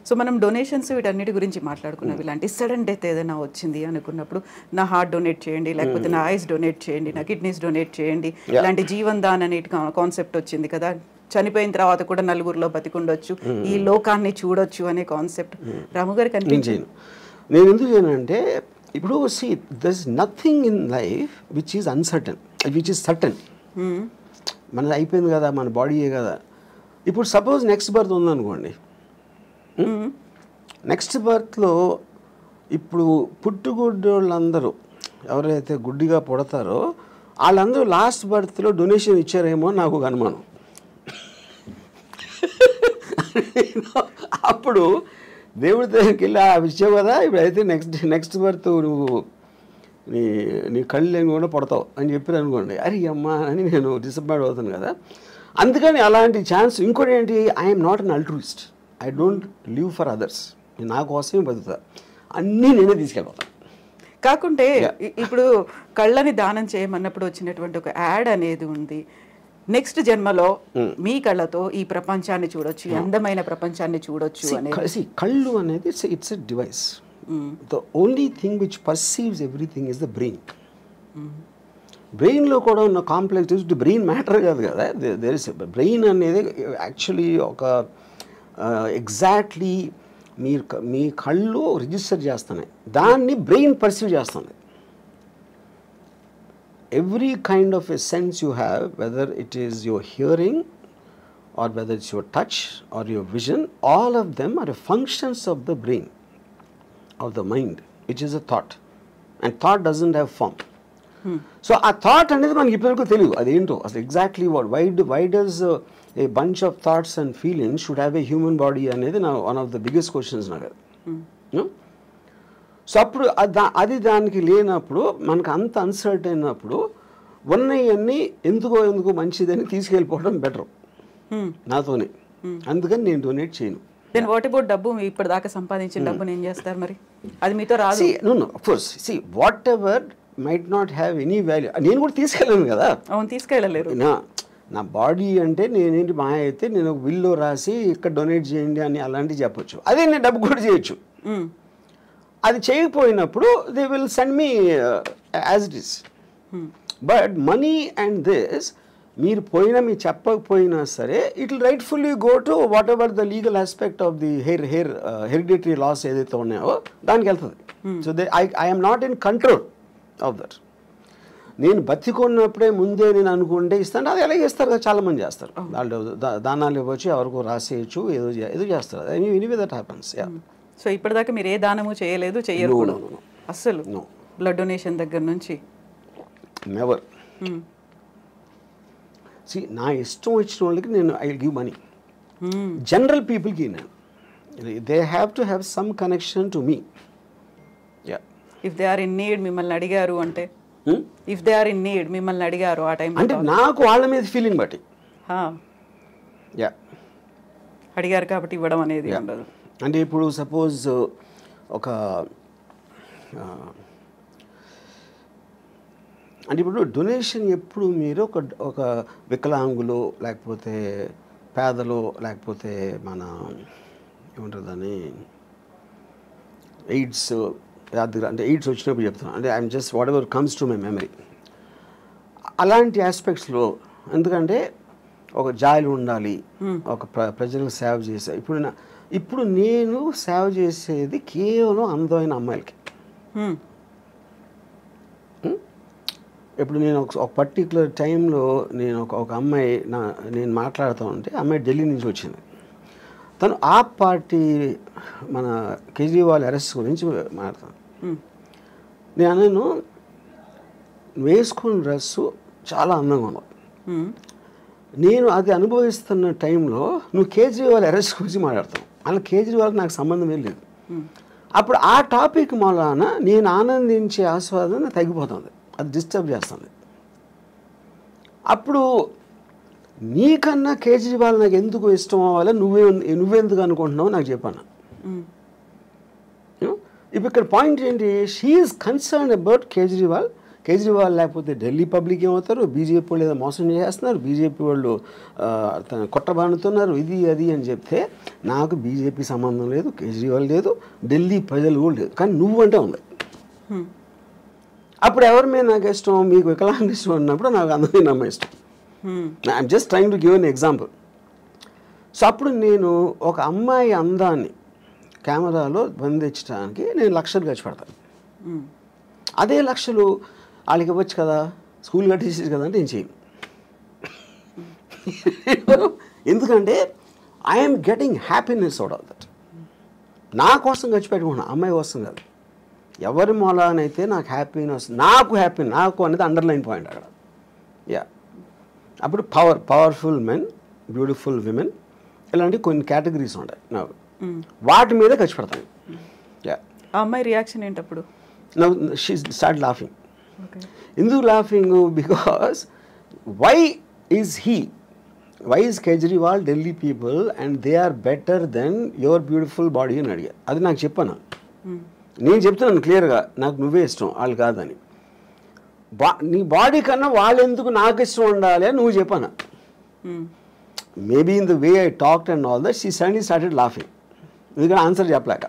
So మనం donations వీటన్నిటి గురించి మాట్లాడుకున్నాం. ఇలాంటి సడన్ డెత్ ఏదైనా వచ్చింది అనుకున్నప్పుడు నా హార్ట్ డొనేట్ చేయండి, లేకపోతే నా ఐస్ డొనేట్ చేయండి, నా కిడ్నీస్ డొనేట్ చేయండి, ఇలాంటి జీవన్ దాన్ అనే కాన్సెప్ట్ వచ్చింది కదా. చనిపోయిన తర్వాత కూడా నలుగురిలో బతికుండొచ్చు, ఈ లోకాన్ని చూడొచ్చు అనే కాన్సెప్ట్ రాము గారికి అనిపించింది. నేను ఎందుకు చేయనంటే ఇప్పుడు see there is nothing in life which is uncertain, which is certain. మనది అయిపోయింది కదా, మన బాడీయే కదా. ఇప్పుడు సపోజ్ నెక్స్ట్ బర్త్ ఉందనుకోండి, నెక్స్ట్ బర్త్లో ఇప్పుడు పుట్టుగుడ్డోళ్ళందరూ ఎవరైతే గుడ్డిగా పుడతారో వాళ్ళందరూ లాస్ట్ బర్త్లో డొనేషన్ ఇచ్చారేమో నాకు ఒక అనుమానం. అప్పుడు దేవుడి దగ్గరికి వెళ్ళి ఇచ్చావు కదా, ఇప్పుడైతే నెక్స్ట్ బర్త్ నువ్వు నీ కళ్ళు కూడా పడతావు అని చెప్పారు అనుకోండి, అరే అమ్మా అని నేను డిసప్పాయింట్ అవుతాను కదా. అందుకని అలాంటి ఛాన్స్. ఇంకోటి ఏంటి, I'm not an అల్ట్రూయిస్ట్, I don't live for others. నేను నా కోసమే బతుకుతా, అన్నీ నేనే తీసుకెళ్ళిపోతాను. కాకుంటే ఇప్పుడు కళ్ళని దానం చేయమన్నప్పుడు వచ్చినటువంటి ఒక యాడ్ అనేది ఉంది, నెక్స్ట్ జన్మలో మీ కళ్ళతో ఈ ప్రపంచాన్ని చూడొచ్చు, అందమైన ప్రపంచాన్ని చూడొచ్చు అనేది. కళ్ళు అనేది it's a device. The only thing which perceives everything is the brain. బ్రెయిన్లో కూడా ఉన్న కాంప్లెక్స్ బ్రెయిన్ మ్యాటర్ కాదు కదా. దేర్ ఇస్ బ్రెయిన్ అనేది యాక్చువల్లీ ఒక ఎగ్జాక్ట్లీ మీ కళ్ళు రిజిస్టర్ చేస్తున్నాయి, దాన్ని బ్రెయిన్ పర్సీవ్ చేస్తుంది. Every kind of a sense you have, whether it is your hearing or whether it's your touch or your vision, all of them are functions of the brain, of the mind, which is a thought. And thought doesn't have form. So a thought అనేది మనకి ఇప్పటివరకు తెలియదు అదేంటో అసలు exactly why does a bunch of thoughts and feelings should have a human body అనేది నా one of the biggest questions నాకు. So అప్పుడు అది దానికి లేనప్పుడు మనకు అంత అన్సర్ట్ అయినప్పుడు ఉన్నవన్నీ ఎందుకో మంచిదని తీసుకెళ్ళిపోవడం బెటర్ నాతోనే. అందుకని నేను డొనేట్ చేయను. దెన్ వాట్ అబౌట్ డబ్బు? ఇప్పటిదాకా సంపాదించిన డబ్బుని ఏం చేస్తారు మరి? అది మీతో రాదు. No of course see whatever might not have any value. నేను కూడా తీసుకెళ్ళను కదా. అవును, తీసుకెళ్ళలేరు. నా బాడీ అంటే నేనేంటి మా అయితే నేను ఒక బిల్లో రాసి ఇక్కడ డొనేట్ చేయండి అని అలాంటివి చెప్పొచ్చు. అదే నేను డబ్బు కూడా చేయొచ్చు. అది చేయకపోయినప్పుడు they will send me as it is. But money and this మీరు మీరు చెప్పకపోయినా సరే it will rightfully go to whatever the legal aspect of the hereditary laws ఏదైతే ఉన్నాయో దానికి వెళ్తుంది. So I'm not in control of that. నేను బతికున్నప్పుడే ముందే నేను అనుకుంటే ఇస్తాను, అది ఎలాగే ఇస్తారు కదా, చాలామంది చేస్తారు. వాళ్ళు దానాలు ఇవ్వచ్చు, ఎవరికో రాసేయచ్చు, ఏదో చేస్తారు. Anyway that happens. సో ఇప్పటిదాకా మీరు ఏ దానము చేయలేదు, చెయ్యరు కూడా అస్సలు? బ్లడ్ డొనేషన్ దగ్గర నుంచి నెవర్. సి నా ఇష్టం వచ్చిన వాళ్ళకి నేను I will give money. General పీపుల్కి నేను they have to have some connection to me. If they are in need మిమ్మల్ని అడిగారు అంటే, if they are in need మిమ్మల్ని అడిగారు ఆ టైం అంటే నాకు వాళ్ళ మీద ఫీలింగ్ బట్టి అడిగారు కాబట్టి ఇవ్వడం అనేది ఉండదు. అంటే ఇప్పుడు సపోజ్ ఒక అంటే ఇప్పుడు డొనేషన్ ఎప్పుడు మీరు ఒక వికలాంగులు లేకపోతే పేదలు లేకపోతే మన ఏమంటారు దాన్ని ఎయిడ్స్ అంటే ఎయిడ్స్ వచ్చినప్పుడు చెప్తున్నాను. అంటే I'm just what ever comes to my memory. అలాంటి ఆస్పెక్ట్స్లో ఎందుకంటే ఒక జాయిలు ఉండాలి, ఒక ప్రజలకు సేవ చేసే. ఇప్పుడు నేను సేవ చేసేది కేవలం అందమైన అమ్మాయిలకి. ఇప్పుడు నేను ఒక పర్టికులర్ టైంలో నేను ఒక అమ్మాయి నేను మాట్లాడుతూ ఉంటే అమ్మాయి ఢిల్లీ నుంచి వచ్చింది. తను ఆప్ పార్టీ మన కేజ్రీవాల్ అరెస్ట్ గురించి మాట్లాడతాను. నేను వేసుకున్న డ్రెస్సు చాలా అందంగా ఉన్నావు. నేను అది అనుభవిస్తున్న టైంలో నువ్వు కేజ్రీవాల్ అరెస్ట్ గురించి మాట్లాడతావు. అలా కేజ్రీవాల్కి నాకు సంబంధమే లేదు. అప్పుడు ఆ టాపిక్ మూలాన నేను ఆనందించే ఆస్వాదన తగ్గిపోతుంది, అది డిస్టర్బ్ చేస్తుంది. అప్పుడు నీకన్నా కేజ్రీవాల్ నాకు ఎందుకు ఇష్టం అవ్వాలి, నువ్వెందుకు అనుకుంటున్నావు నాకు చెప్పాను. ఇప్పుడు ఇక్కడ పాయింట్ ఏంటి, she is concern about Kejriwal, Kejriwal లేకపోతే ఢిల్లీ పబ్లిక్ ఏమవుతారు, బీజేపీ వాళ్ళు ఏదో మోసం చేస్తున్నారు, బీజేపీ వాళ్ళు కొట్టబానుతున్నారు, ఇది అది అని చెప్తే నాకు బీజేపీ సంబంధం లేదు, కేజ్రీవాల్ లేదు, ఢిల్లీ ప్రజలు కూడా లేదు, కానీ నువ్వంటే ఉంది. అప్పుడు ఎవరి మీద నాకు ఇష్టం, మీకు వికలాంగ ఇష్టం అన్నప్పుడు నాకు అందరినీ నమ్మ ఇష్టం. I'm just trying to give an example. So అప్పుడు నేను ఒక అమ్మాయి అందాన్ని కెమెరాలో బంధించడానికి నేను లక్షలు ఖర్చు పెడతాను. అదే లక్షలు వాళ్ళకి ఇవ్వచ్చు కదా, స్కూల్ కట్టేసేది కదా అంటే నేను చేయను. ఎందుకంటే I'm getting happiness out of that. నా కోసం ఖర్చు పెట్టుకున్నాను, అమ్మాయి కోసం కాదు. ఎవరి మూలానైతే నాకు హ్యాపీనెస్, నాకు అనేది అండర్లైన్ పాయింట్ అక్కడ. యా, అప్పుడు పవర్ఫుల్ మెన్, బ్యూటిఫుల్ విమెన్, ఇలాంటి కొన్ని కేటగిరీస్ ఉంటాయి నాకు, వాటి మీద ఖర్చు పెడతాను. యా, ఆ అమ్మాయి రియాక్షన్ ఏంటప్పుడు? Now she start laughing. ఎందుకు laughing? Because why is Kejriwal Delhi people and they are better than your beautiful body అని అడిగా. అది నాకు చెప్పాను. నేను చెప్తున్నాను క్లియర్గా, నాకు నువ్వే ఇష్టం, వాళ్ళు కాదని. నీ బాడీ కన్నా వాళ్ళు ఎందుకు నాకు ఇష్టం ఉండాలి అని నువ్వు చెప్పాను. Maybe in the way I talked and all that she suddenly started laughing. ఎందుకంటే ఆన్సర్ చెప్పలేక.